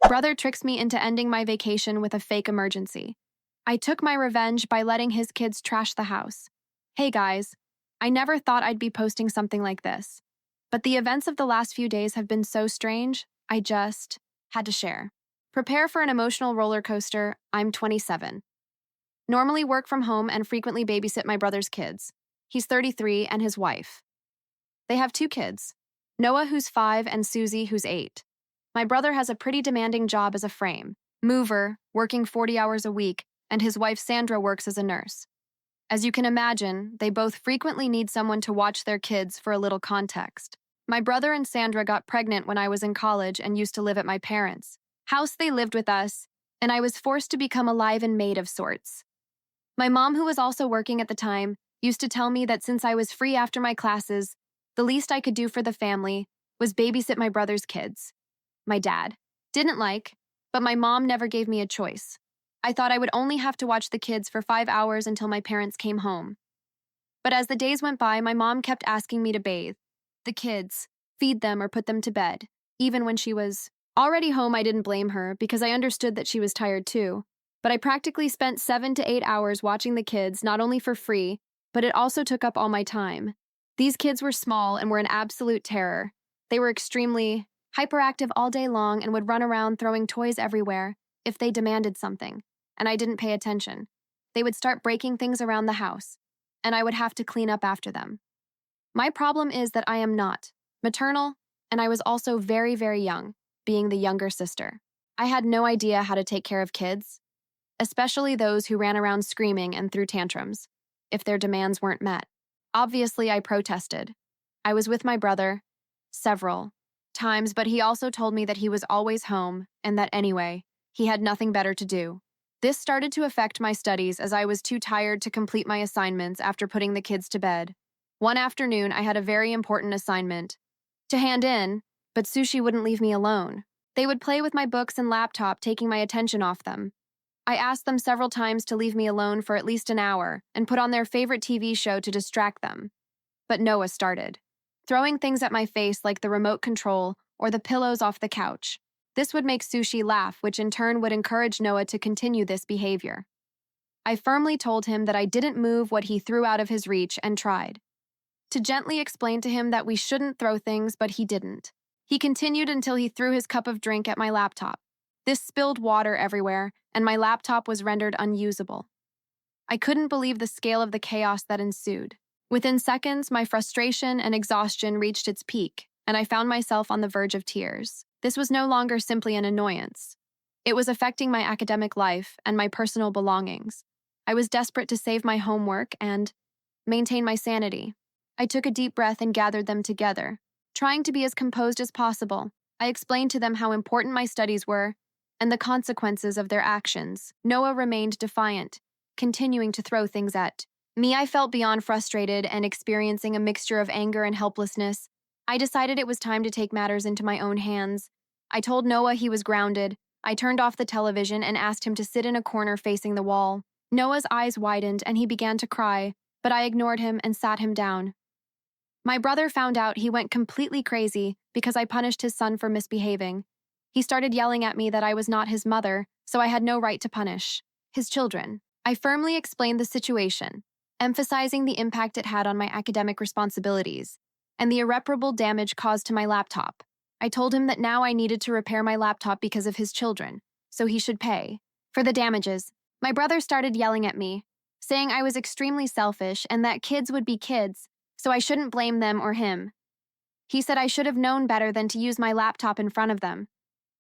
Brother tricks me into ending my vacation with a fake emergency. I took my revenge by letting his kids trash the house. Hey guys, I never thought I'd be posting something like this. But the events of the last few days have been so strange, I just had to share. Prepare for an emotional roller coaster. I'm 27. Normally work from home and frequently babysit my brother's kids. He's 33 and his wife. They have two kids, Noah, who's 5, and Susie, who's 8. My brother has a pretty demanding job as a frame mover, working 40 hours a week, and his wife Sandra works as a nurse. As you can imagine, they both frequently need someone to watch their kids. For a little context, my brother and Sandra got pregnant when I was in college and used to live at my parents' house. They lived with us, and I was forced to become a live-in maid of sorts. My mom, who was also working at the time, used to tell me that since I was free after my classes, the least I could do for the family was babysit my brother's kids. My dad didn't like, but my mom never gave me a choice. I thought I would only have to watch the kids for 5 hours until my parents came home. But as the days went by, my mom kept asking me to bathe the kids, feed them, or put them to bed. Even when she was already home, I didn't blame her because I understood that she was tired too. But I practically spent 7 to 8 hours watching the kids, not only for free, but it also took up all my time. These kids were small and were an absolute terror. They were extremely hyperactive all day long and would run around throwing toys everywhere if they demanded something, and I didn't pay attention. They would start breaking things around the house, and I would have to clean up after them. My problem is that I am not maternal, and I was also very, very young, being the younger sister. I had no idea how to take care of kids, especially those who ran around screaming and threw tantrums if their demands weren't met. Obviously, I protested. I was with my brother several times, but he also told me that he was always home and that anyway, he had nothing better to do. This started to affect my studies as I was too tired to complete my assignments after putting the kids to bed. One afternoon, I had a very important assignment to hand in, but Sushi wouldn't leave me alone. They would play with my books and laptop, taking my attention off them. I asked them several times to leave me alone for at least an hour and put on their favorite TV show to distract them. But Noah started throwing things at my face like the remote control or the pillows off the couch. This would make Sushi laugh, which in turn would encourage Noah to continue this behavior. I firmly told him that I didn't move what he threw out of his reach and tried to gently explain to him that we shouldn't throw things, but he didn't. He continued until he threw his cup of drink at my laptop. This spilled water everywhere, and my laptop was rendered unusable. I couldn't believe the scale of the chaos that ensued. Within seconds, my frustration and exhaustion reached its peak, and I found myself on the verge of tears. This was no longer simply an annoyance. It was affecting my academic life and my personal belongings. I was desperate to save my homework and maintain my sanity. I took a deep breath and gathered them together. Trying to be as composed as possible, I explained to them how important my studies were and the consequences of their actions. Noah remained defiant, continuing to throw things at me. I felt beyond frustrated and experiencing a mixture of anger and helplessness. I decided it was time to take matters into my own hands. I told Noah he was grounded. I turned off the television and asked him to sit in a corner facing the wall. Noah's eyes widened and he began to cry, but I ignored him and sat him down. My brother found out. He went completely crazy because I punished his son for misbehaving. He started yelling at me that I was not his mother, so I had no right to punish his children. I firmly explained the situation, emphasizing the impact it had on my academic responsibilities and the irreparable damage caused to my laptop. I told him that now I needed to repair my laptop because of his children, so he should pay for the damages. My brother started yelling at me, saying I was extremely selfish and that kids would be kids, so I shouldn't blame them or him. He said I should have known better than to use my laptop in front of them.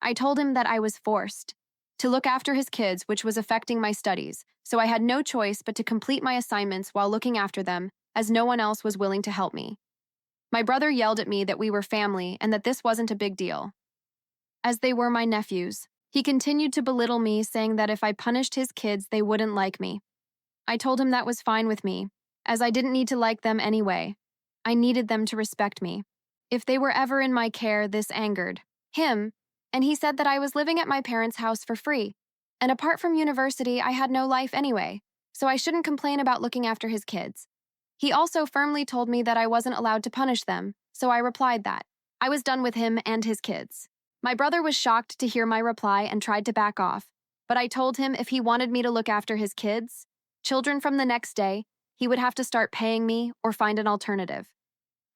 I told him that I was forced to look after his kids, which was affecting my studies, so I had no choice but to complete my assignments while looking after them, as no one else was willing to help me. My brother yelled at me that we were family and that this wasn't a big deal, as they were my nephews. He continued to belittle me, saying that if I punished his kids, they wouldn't like me. I told him that was fine with me, as I didn't need to like them anyway. I needed them to respect me. If they were ever in my care, this angered him, and he said that I was living at my parents' house for free. And apart from university, I had no life anyway, so I shouldn't complain about looking after his kids. He also firmly told me that I wasn't allowed to punish them, so I replied that I was done with him and his kids. My brother was shocked to hear my reply and tried to back off, but I told him if he wanted me to look after his kids, children from the next day, he would have to start paying me or find an alternative.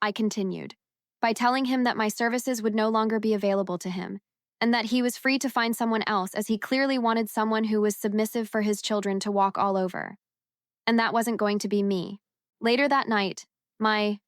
I continued by telling him that my services would no longer be available to him, and that he was free to find someone else as he clearly wanted someone who was submissive for his children to walk all over. And that wasn't going to be me. Later that night, my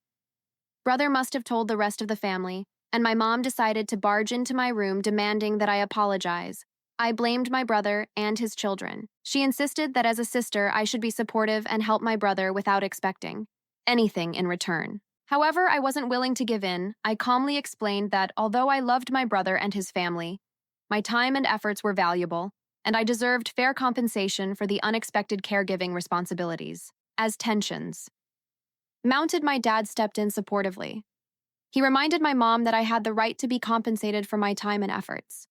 brother must have told the rest of the family, and my mom decided to barge into my room demanding that I apologize. I blamed my brother and his children. She insisted that as a sister, I should be supportive and help my brother without expecting anything in return. However, I wasn't willing to give in. I calmly explained that although I loved my brother and his family, my time and efforts were valuable, and I deserved fair compensation for the unexpected caregiving responsibilities. As tensions mounted, my dad stepped in supportively. He reminded my mom that I had the right to be compensated for my time and efforts.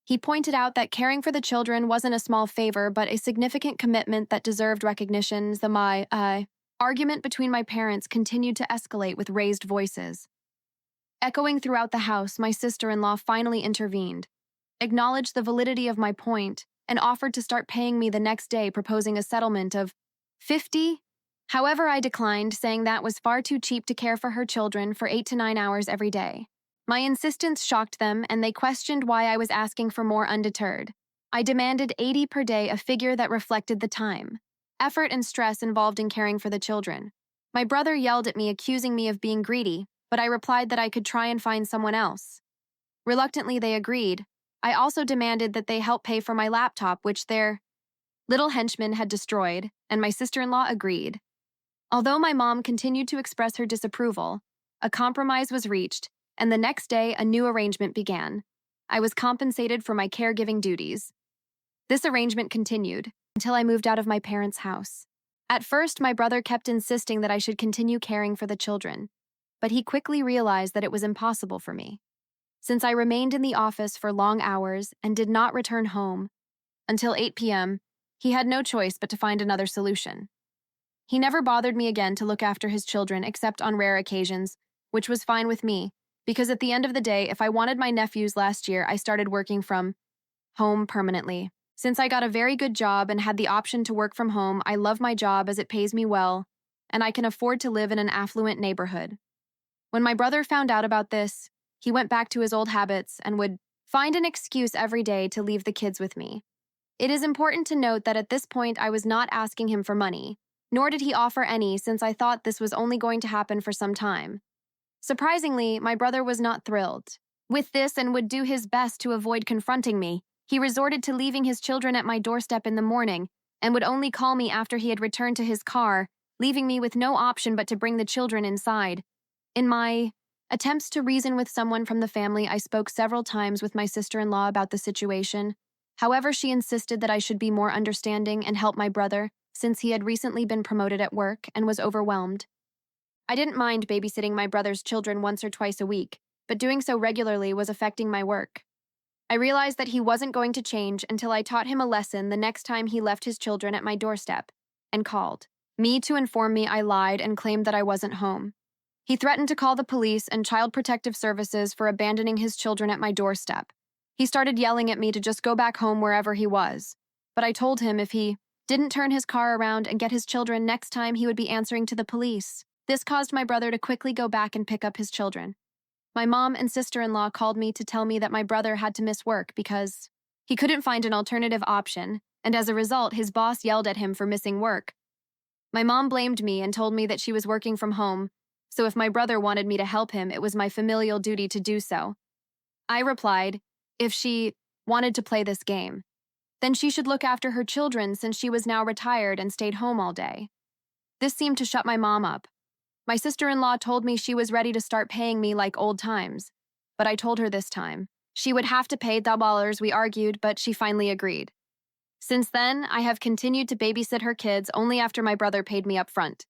He pointed out that caring for the children wasn't a small favor, but a significant commitment that deserved recognition. The argument between my parents continued to escalate with raised voices. Echoing throughout the house, my sister-in-law finally intervened, acknowledged the validity of my point, and offered to start paying me the next day, proposing a settlement of 50. However, I declined, saying that was far too cheap to care for her children for 8 to 9 hours every day. My insistence shocked them, and they questioned why I was asking for more. Undeterred, I demanded 80 per day, a figure that reflected the time, effort, and stress involved in caring for the children. My brother yelled at me, accusing me of being greedy, but I replied that I could try and find someone else. Reluctantly, they agreed. I also demanded that they help pay for my laptop, which their little henchman had destroyed, and my sister-in-law agreed. Although my mom continued to express her disapproval, a compromise was reached, and the next day a new arrangement began. I was compensated for my caregiving duties. This arrangement continued until I moved out of my parents' house. At first, my brother kept insisting that I should continue caring for the children, but he quickly realized that it was impossible for me. Since I remained in the office for long hours and did not return home until 8 p.m., he had no choice but to find another solution. He never bothered me again to look after his children except on rare occasions, which was fine with me, because at the end of the day, if I wanted my nephews last year, I started working from home permanently. Since I got a very good job and had the option to work from home, I love my job as it pays me well, and I can afford to live in an affluent neighborhood. When my brother found out about this, he went back to his old habits and would find an excuse every day to leave the kids with me. It is important to note that at this point I was not asking him for money, nor did he offer any, since I thought this was only going to happen for some time. Surprisingly, my brother was not thrilled with this and would do his best to avoid confronting me. He resorted to leaving his children at my doorstep in the morning and would only call me after he had returned to his car, leaving me with no option but to bring the children inside. In my attempts to reason with someone from the family, I spoke several times with my sister-in-law about the situation. However, she insisted that I should be more understanding and help my brother, since he had recently been promoted at work and was overwhelmed. I didn't mind babysitting my brother's children once or twice a week, but doing so regularly was affecting my work. I realized that he wasn't going to change until I taught him a lesson the next time he left his children at my doorstep and called me to inform me I lied and claimed that I wasn't home. He threatened to call the police and Child Protective Services for abandoning his children at my doorstep. He started yelling at me to just go back home wherever he was, but I told him if he didn't turn his car around and get his children next time, he would be answering to the police. This caused my brother to quickly go back and pick up his children. My mom and sister-in-law called me to tell me that my brother had to miss work because he couldn't find an alternative option, and as a result, his boss yelled at him for missing work. My mom blamed me and told me that she was working from home, so if my brother wanted me to help him, it was my familial duty to do so. I replied, if she wanted to play this game, then she should look after her children since she was now retired and stayed home all day. This seemed to shut my mom up. My sister-in-law told me she was ready to start paying me like old times, but I told her this time she would have to pay $. We argued, but she finally agreed. Since then, I have continued to babysit her kids only after my brother paid me up front.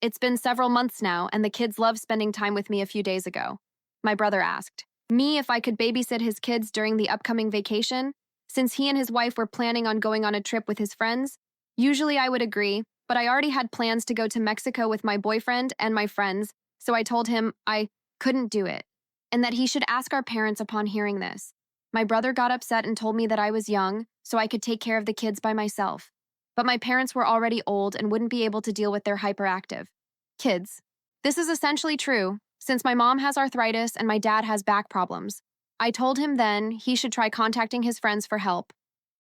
It's been several months now, and the kids love spending time with me. A few days ago, my brother asked me if I could babysit his kids during the upcoming vacation, since he and his wife were planning on going on a trip with his friends. Usually I would agree, but I already had plans to go to Mexico with my boyfriend and my friends, so I told him I couldn't do it. and that he should ask our parents upon hearing this. My brother got upset and told me that I was young, so I could take care of the kids by myself. But my parents were already old and wouldn't be able to deal with their hyperactive kids. This is essentially true, since my mom has arthritis and my dad has back problems. I told him then he should try contacting his friends for help.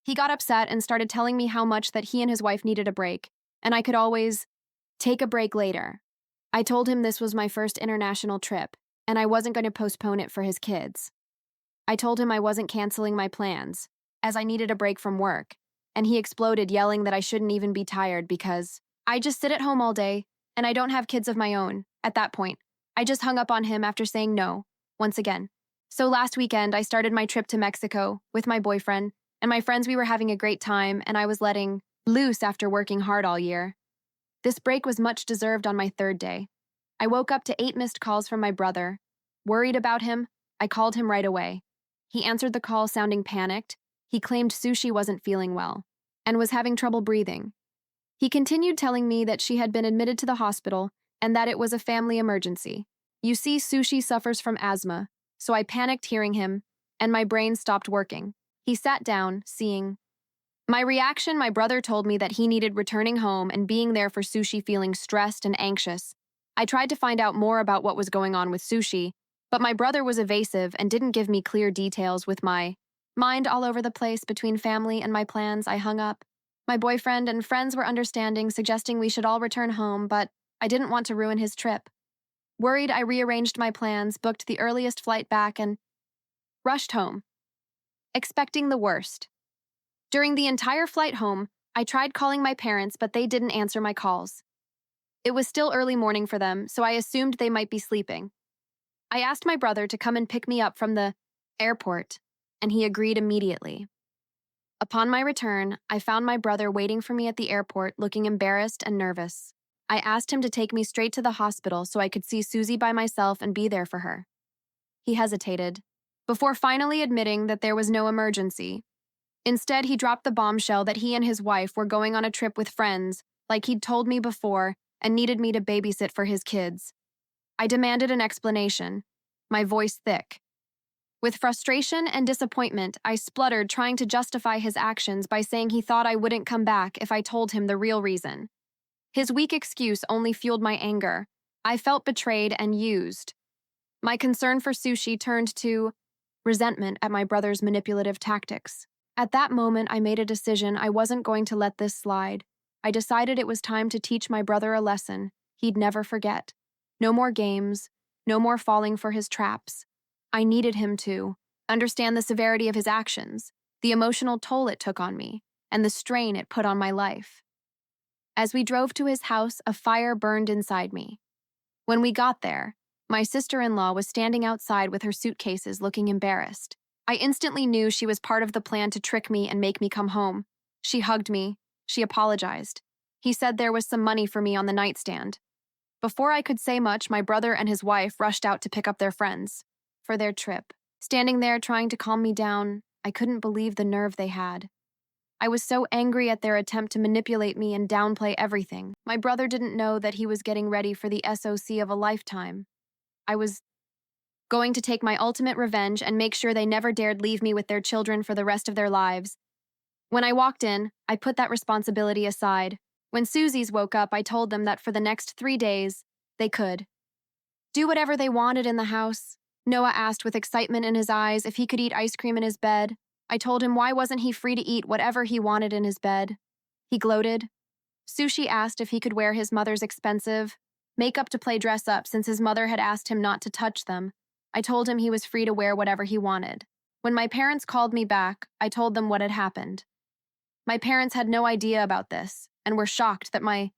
He got upset and started telling me how much that he and his wife needed a break, and I could always take a break later. I told him this was my first international trip, and I wasn't going to postpone it for his kids. I told him I wasn't canceling my plans, as I needed a break from work, and he exploded yelling that I shouldn't even be tired because I just sit at home all day, and I don't have kids of my own. At that point, I just hung up on him after saying no, once again. So last weekend, I started my trip to Mexico with my boyfriend, and my friends. We were having a great time, and I was letting loose after working hard all year. This break was much deserved on my third day. I woke up to 8 missed calls from my brother. Worried about him, I called him right away. He answered the call sounding panicked. He claimed Sushi wasn't feeling well and was having trouble breathing. He continued telling me that she had been admitted to the hospital and that it was a family emergency. You see, Sushi suffers from asthma, so I panicked hearing him, and my brain stopped working. He sat down, seeing my reaction. My brother told me that he needed returning home and being there for Sushi, feeling stressed and anxious. I tried to find out more about what was going on with Sushi, but my brother was evasive and didn't give me clear details. With my mind all over the place between family and my plans, I hung up. My boyfriend and friends were understanding, suggesting we should all return home, but I didn't want to ruin his trip. Worried, I rearranged my plans, booked the earliest flight back, and rushed home, expecting the worst. During the entire flight home, I tried calling my parents, but they didn't answer my calls. It was still early morning for them, so I assumed they might be sleeping. I asked my brother to come and pick me up from the airport, and he agreed immediately. Upon my return, I found my brother waiting for me at the airport, looking embarrassed and nervous. I asked him to take me straight to the hospital so I could see Susie by myself and be there for her. He hesitated, before finally admitting that there was no emergency. Instead, he dropped the bombshell that he and his wife were going on a trip with friends, like he'd told me before, and needed me to babysit for his kids. I demanded an explanation, my voice thick. With frustration and disappointment, I spluttered, trying to justify his actions by saying he thought I wouldn't come back if I told him the real reason. His weak excuse only fueled my anger. I felt betrayed and used. My concern for Sushi turned to resentment at my brother's manipulative tactics. At that moment, I made a decision. I wasn't going to let this slide. I decided it was time to teach my brother a lesson he'd never forget. No more games, no more falling for his traps. I needed him to understand the severity of his actions, the emotional toll it took on me, and the strain it put on my life. As we drove to his house, a fire burned inside me. When we got there, my sister-in-law was standing outside with her suitcases, looking embarrassed. I instantly knew she was part of the plan to trick me and make me come home. She hugged me. She apologized. He said there was some money for me on the nightstand. Before I could say much, my brother and his wife rushed out to pick up their friends for their trip. Standing there trying to calm me down, I couldn't believe the nerve they had. I was so angry at their attempt to manipulate me and downplay everything. My brother didn't know that he was getting ready for the SOC of a lifetime. I was going to take my ultimate revenge and make sure they never dared leave me with their children for the rest of their lives. When I walked in, I put that responsibility aside. When Susie's woke up, I told them that for the next 3 days, they could do whatever they wanted in the house. Noah asked with excitement in his eyes if he could eat ice cream in his bed. I told him why wasn't he free to eat whatever he wanted in his bed. He gloated. Sushi asked if he could wear his mother's expensive makeup to play dress up since his mother had asked him not to touch them. I told him he was free to wear whatever he wanted. When my parents called me back, I told them what had happened. My parents had no idea about this and were shocked that my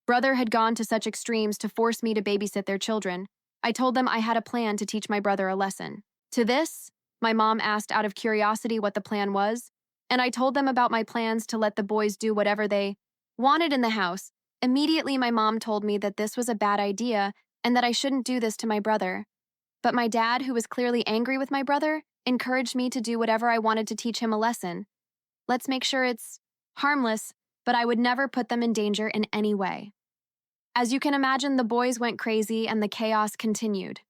brother had gone to such extremes to force me to babysit their children. I told them I had a plan to teach my brother a lesson. To this, my mom asked out of curiosity what the plan was, and I told them about my plans to let the boys do whatever they wanted in the house. Immediately, my mom told me that this was a bad idea and that I shouldn't do this to my brother. But my dad, who was clearly angry with my brother, encouraged me to do whatever I wanted to teach him a lesson. Let's make sure it's harmless, but I would never put them in danger in any way. As you can imagine, the boys went crazy and the chaos continued.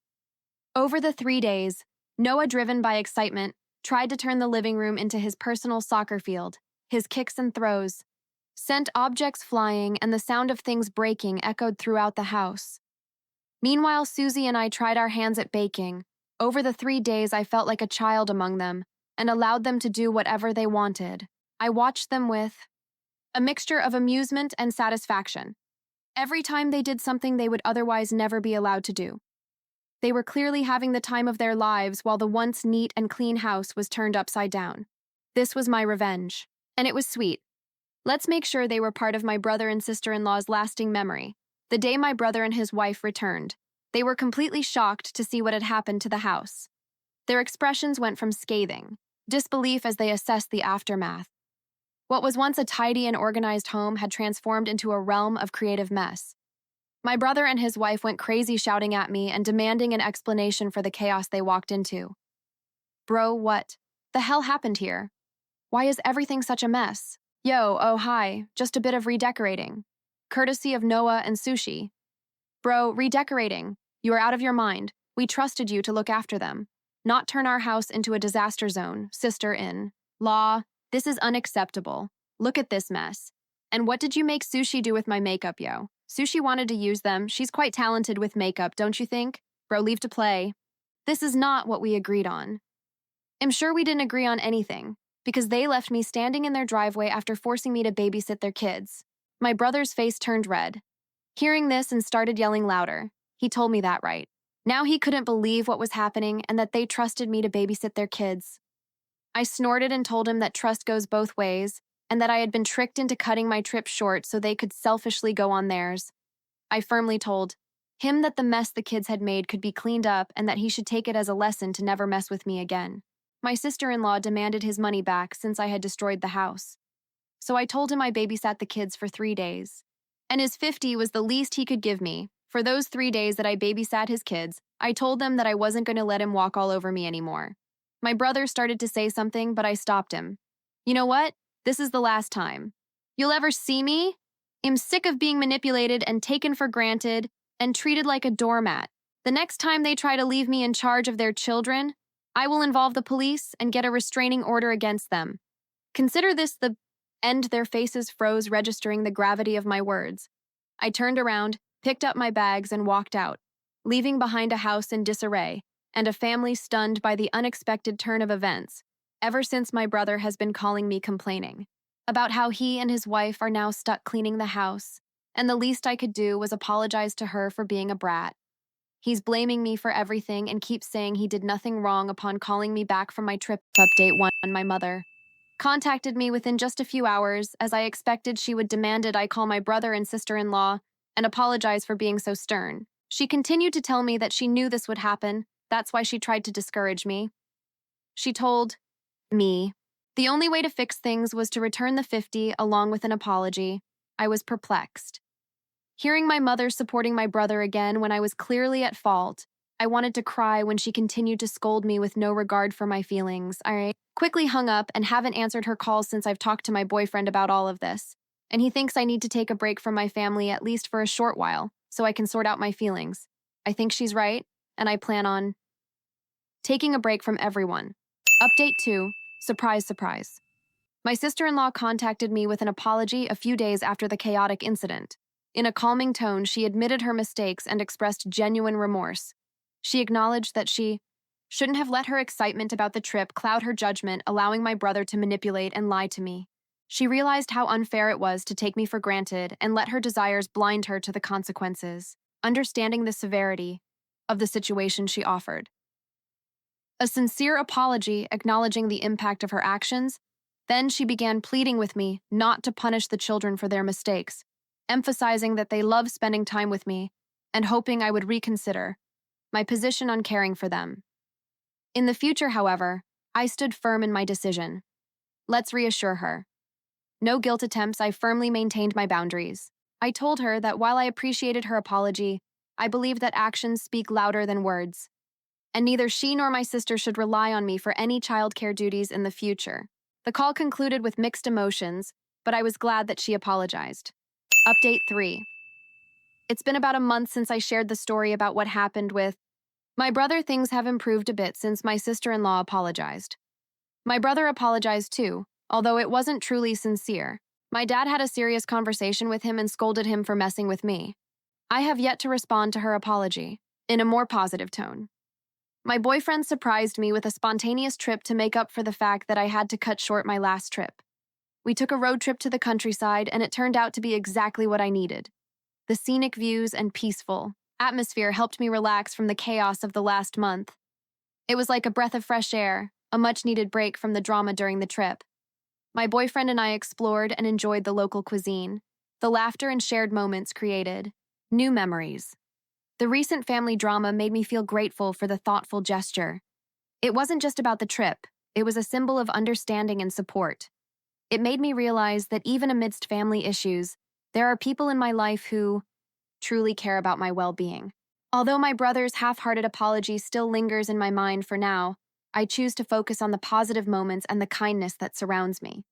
Over the 3 days, Noah, driven by excitement, tried to turn the living room into his personal soccer field. His kicks and throws sent objects flying, and the sound of things breaking echoed throughout the house. Meanwhile, Susie and I tried our hands at baking. Over the 3 days, I felt like a child among them and allowed them to do whatever they wanted. I watched them with a mixture of amusement and satisfaction. Every time they did something they would otherwise never be allowed to do. They were clearly having the time of their lives while the once neat and clean house was turned upside down. This was my revenge. And it was sweet. Let's make sure they were part of my brother and sister-in-law's lasting memory. The day my brother and his wife returned, they were completely shocked to see what had happened to the house. Their expressions went from scathing, disbelief as they assessed the aftermath. What was once a tidy and organized home had transformed into a realm of creative mess. My brother and his wife went crazy, shouting at me and demanding an explanation for the chaos they walked into. Bro, what the hell happened here? Why is everything such a mess? Yo, oh hi, just a bit of redecorating. Courtesy of Noah and Sushi. Bro, redecorating. You are out of your mind. We trusted you to look after them. Not turn our house into a disaster zone, sister-in-law. This is unacceptable. Look at this mess. And what did you make Sushi do with my makeup, yo? Sushi wanted to use them. She's quite talented with makeup, don't you think? Bro, leave to play. This is not what we agreed on. I'm sure we didn't agree on anything, because they left me standing in their driveway after forcing me to babysit their kids. My brother's face turned red. Hearing this and started yelling louder. He told me that right. Now he couldn't believe what was happening and that they trusted me to babysit their kids. I snorted and told him that trust goes both ways and that I had been tricked into cutting my trip short so they could selfishly go on theirs. I firmly told him that the mess the kids had made could be cleaned up and that he should take it as a lesson to never mess with me again. My sister-in-law demanded his money back since I had destroyed the house. So I told him I babysat the kids for 3 days. And his 50 was the least he could give me. For those 3 days that I babysat his kids, I told them that I wasn't going to let him walk all over me anymore. My brother started to say something, but I stopped him. You know what? This is the last time you'll ever see me. I'm sick of being manipulated and taken for granted and treated like a doormat. The next time they try to leave me in charge of their children, I will involve the police and get a restraining order against them. Consider this the end. Their faces froze, registering the gravity of my words. I turned around, picked up my bags, and walked out, leaving behind a house in disarray and a family stunned by the unexpected turn of events. Ever since, my brother has been calling me, complaining about how he and his wife are now stuck cleaning the house, and the least I could do was apologize to her for being a brat. He's blaming me for everything and keeps saying he did nothing wrong upon calling me back from my trip. Update 1. My mother contacted me within just a few hours. As I expected, she would demanded I call my brother and sister-in-law and apologize for being so stern. She continued to tell me that she knew this would happen. That's why she tried to discourage me. She told me the only way to fix things was to return the 50 along with an apology. I was perplexed. Hearing my mother supporting my brother again when I was clearly at fault, I wanted to cry when she continued to scold me with no regard for my feelings. I quickly hung up and haven't answered her calls since I've talked to my boyfriend about all of this, and he thinks I need to take a break from my family at least for a short while so I can sort out my feelings. I think she's right, and I plan on taking a break from everyone. Update 2. Surprise, surprise. My sister-in-law contacted me with an apology a few days after the chaotic incident. In a calming tone, she admitted her mistakes and expressed genuine remorse. She acknowledged that she shouldn't have let her excitement about the trip cloud her judgment, allowing my brother to manipulate and lie to me. She realized how unfair it was to take me for granted and let her desires blind her to the consequences. Understanding the severity of the situation, she offered a sincere apology, acknowledging the impact of her actions. Then she began pleading with me not to punish the children for their mistakes, emphasizing that they love spending time with me and hoping I would reconsider my position on caring for them. In the future, however, I stood firm in my decision. Let's reassure her. No guilt attempts. I firmly maintained my boundaries. I told her that while I appreciated her apology, I believed that actions speak louder than words, and neither she nor my sister should rely on me for any childcare duties in the future. The call concluded with mixed emotions, but I was glad that she apologized. Update 3. It's been about a month since I shared the story about what happened with My brother, things have improved a bit since my sister-in-law apologized. My brother apologized too, although it wasn't truly sincere. My dad had a serious conversation with him and scolded him for messing with me. I have yet to respond to her apology, in a more positive tone. My boyfriend surprised me with a spontaneous trip to make up for the fact that I had to cut short my last trip. We took a road trip to the countryside, and it turned out to be exactly what I needed. The scenic views and peaceful atmosphere helped me relax from the chaos of the last month. It was like a breath of fresh air, a much-needed break from the drama during the trip. My boyfriend and I explored and enjoyed the local cuisine. The laughter and shared moments created new memories. The recent family drama made me feel grateful for the thoughtful gesture. It wasn't just about the trip, it was a symbol of understanding and support. It made me realize that even amidst family issues, there are people in my life who truly care about my well-being. Although my brother's half-hearted apology still lingers in my mind for now, I choose to focus on the positive moments and the kindness that surrounds me.